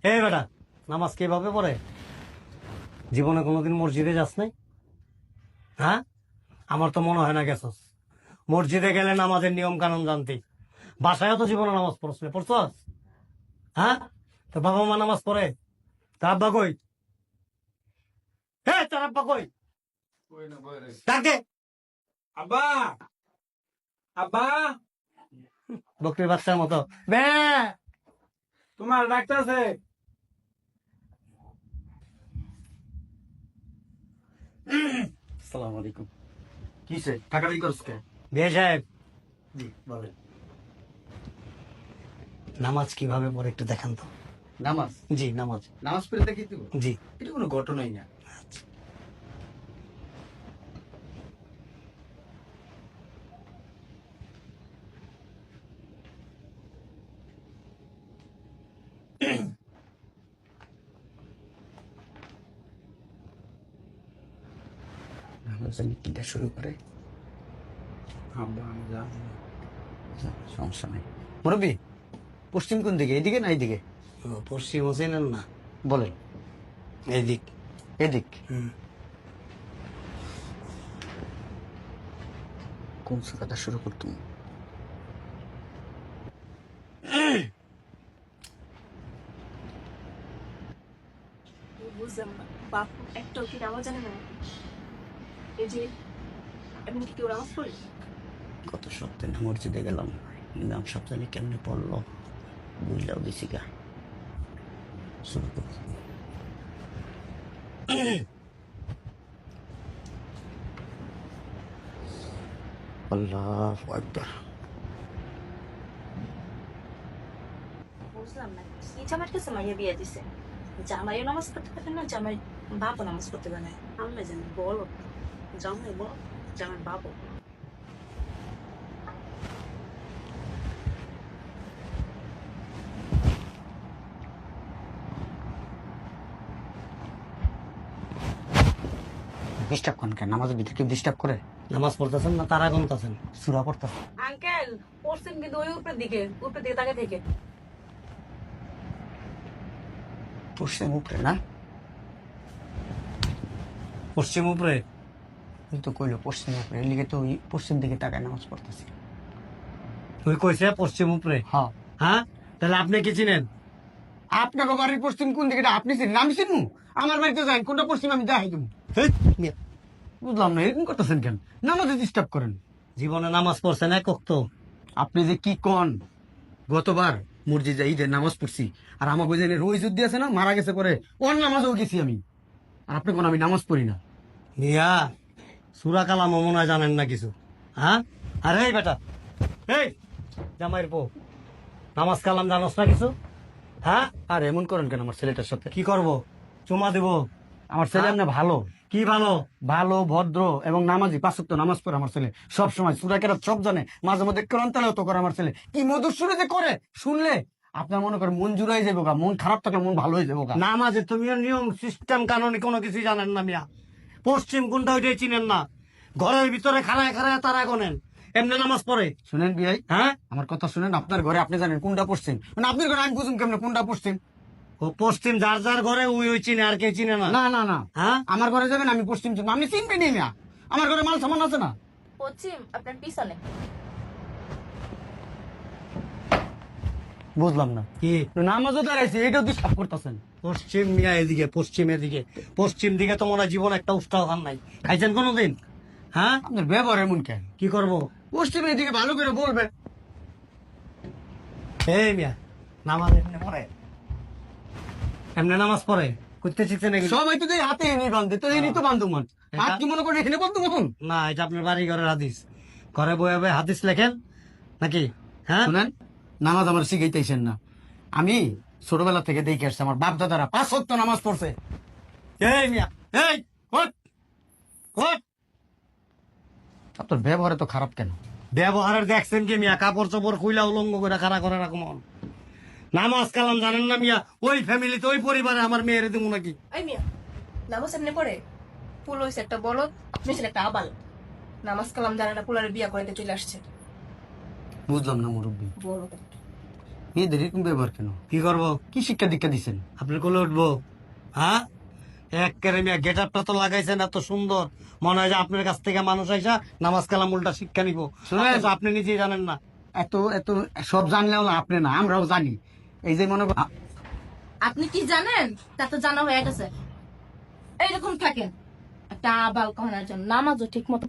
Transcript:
এই বেটা, নামাজ কিভাবে পড়ে? জীবনে কোনোদিন মসজিদে যাস নাই? হ্যাঁ, আমার তো মনে হয় না গেছস। মসজিদে গেলে নামাজের নিয়ম কানুন জানতি। বাসায়ও তো জীবনে নামাজ পড়ছস? হ্যাঁ, তো বাবা মা নামাজ পড়ে? তা আব্বা কই? হ্যাঁ, তার আব্বা কই? ডাকে। আব্বা, আব্বা, বকরির বাচ্চার মতো বে। তোমার ডাক্তার আছে? আসসালামু আলাইকুম। কিসে টাকাটাই করছ কে? বে সাহেব, জি বলেন। নামাজ কিভাবে পড়ে একটু দেখান তো। নামাজ জি, নামাজ। নামাজ পড়ে দেখি তো, জি। এটা কোনো ঘটনাই না। নামাজ আমি কিটা শুরু করে আব্বা, আমি জানি না। সমস্যা নাই। মুরব্বী, পশ্চিম কোন দিকে, এইদিকে না এইদিকে? ও, পশ্চিম হোসেনের না, বলেন। এইদিক। এদিক হুম। কোন সুরাটা শুরু করতুম? বুঝলাম না, বাপ একটাও কি নামাজ জানে না? এই যে এমনি কি কেউ নামাজ পড়ে? গত সপ্তাহে মসজিদে গেলাম, ইমাম সপ্তাহে কেমনে পড়লো বুঝলেও দিছি গা। শুরু করি। আল্লাহু আকবার। বুঝলাম না, কি জামাইয়ের কাছে মাইয়া বিয়ে দিছে? জামাইও নামাজ পড়তে পারে না, জামাই বাপও নামাজ পড়তে পারে না। আমরা জানি বলো, জামাই বল, জামাই বাপও। ডিস্টার্ব করেন কেন? নামাজের ভিতরে কেউ ডিস্টার্ব করে? নামাজ পড়তেছেন না তারা গুনতেছেন? সূরা পড়তেছে। আঙ্কেল পড়ছেন কিন্তু ওই উপরের দিকে তাকে থেকে। পশ্চিম উপরে না? পশ্চিম উপরে? ওই তো কইলো পশ্চিম উপরে, এর লিগে তো ওই পশ্চিম দিকে তাকায় নামাজ পড়তেছি। তুই কইছে পশ্চিম উপরে? হ্যাঁ। হ্যাঁ, তাহলে আপনি কি চিনেন? আপনাকে বাড়ির পশ্চিম কোন দিকে আপনি চিনেন, আমি চিনু? আমার বাড়িতে যাই, কোনটা পশ্চিম আমি দেখাই দেবো। হেই, মিয়া, বুঝলাম না, এরকম করতেছেন কেন? নামাজে ডিস্টার্ব করেন। জীবনে নামাজ পড়ছেন একক তো? আপনি যে কি কন, গতবার মসজিদে ঈদের নামাজ পড়ছি, আর আমার ওই যে রোজ যুদ্ধ আছে না, মারা গেছে পরে, ওর নামাজও গেছি আমি। আর আপনি কোন আমি নামাজ পড়ি না? মিয়া, সুরা কালাম মনে হয় জানেন না কিছু। হ্যাঁ, আরে এই বেটা, এই জামাইয়ের পো, নামাজ কালাম জানোস না কিছু? হ্যাঁ, আর এমন করেন কেন আমার ছেলেটার সাথে? কি করব? চুমা দিব? আমার ছেলে হ্যাঁ? এমনি ভালো, কি ভালো? ভালো ভদ্র এবং নামাজি, পাঁচ ওয়াক্ত নামাজ পড়ে আমার ছেলে সব সময়, সূরা কেরাত সব জানে, মাঝে মধ্যে কোরআন তেলাওয়াত করে আমার ছেলে। কি মধুর সুরে যে করে, শুনলে আপনার মনে করেন মন জুড়াই যাবো গা, মন খারাপ থাকলে মন ভালো হয়ে যাবো গা। নামাজে তুমিও নিয়ম সিস্টেম কানুন কোনো কিছুই জানেন না মিয়া। পশ্চিম কোনটা ওইটাই চিনেন না। ঘরের ভিতরে খাড়ায় খাড়ায় তারা গোনেন, এমনি নামাজ পড়ে? শুনেন বিয়াই, হ্যাঁ, আমার কথা শুনেন। আপনার ঘরে আপনি জানেন কোনটা পড়ছেন, মানে আপনার ঘরে আমি বুঝুন কেমন কোনটা পড়ছেন? ও পশ্চিম যার যার ঘরে ওই ওই চিনে, আর কেউ চিনে না। না না না, হ্যাঁ, আমার ঘরে যাবেন আমি পশ্চিম চিনবো, আপনি চিনবেন না। আমার ঘরে মাল সামান আছে না? পশ্চিম আপনার পিছনে। বুঝলাম না, কি নামাজও দাঁড়াইছে এটাও ডিস্টার্ব করতেছেন। পশ্চিম মিয়া? এদিকে পশ্চিম, এদিকে পশ্চিম দিকে তো মনে হয় জীবন একটা উষ্টাও খান নাই। খাইছেন কোনোদিন? হ্যাঁ, আপনার ব্যবহার এমন কেন? কি করব? পশ্চিমের দিকে ভালো করে বলবেন। এই মিয়া, নামাজ এমনি পড়ে? এমনি নামাজ পড়ে? করতে শিখছেন এগুলো? সবাই তো এই হাতে এনে বান্ধে, তো এনে তো বান্ধব মান। হাত কি মনে করেন এখানে বন্ধু মতন? না, এটা আপনার বাড়ি ঘরের হাদিস। ঘরে বয়ে বয়ে হাদিস লেখেন নাকি? হ্যাঁ, শুনেন, নামাজ আমার শিখাইতেছেন না। আমি ছোটবেলা থেকে দেখে আসছি আমার বাপ দাদারা 5 ওয়াক্ত নামাজ পড়ছে। এই মিয়া, এই ওঠ, ওঠ। আপনার ব্যবহারে তো খারাপ কেন? ব্যবহারের দেখছেন কি মিয়া? কাপড় চোপড় খুইলা উলঙ্গ করে খাড়া করে রাখুন। নামাজ কালাম জানেন না মিয়া? ওই ফ্যামিলিতে ওই পরিবারে আমার মেয়ের দেবো নাকি? এই মিয়া, নামাজ এমনি পড়ে? পুল হইছে একটা বলদ, মিছিল একটা আবাল। নামাজ কালাম জানে না, পুলারে বিয়া করাইতে চলে আসছে। বুঝলাম না মুরব্বী। বলদ। মেয়েদের এরকম ব্যবহার কেন? কি করব? কি শিক্ষা দীক্ষা দিচ্ছেন? আপনার কোলে উঠবো? হ্যাঁ, একেবারে মিয়া গেট আপটা তো লাগাইছেন এত সুন্দর, মনে হয় যে আপনার কাছ থেকে মানুষ আইসা নামাজ কালাম উল্টা শিক্ষা নিব। শুনেন। অথচ আপনি নিজেই জানেন না। এত এত সব জানলেও না আপনি না, আমরাও জানি। এই যে মনে করেন আপনি কি জানেন তা তো জানা হয়ে গেছে। এইরকম থাকেন একটা আবাল কহনার জন্য নামাজও ঠিক মতো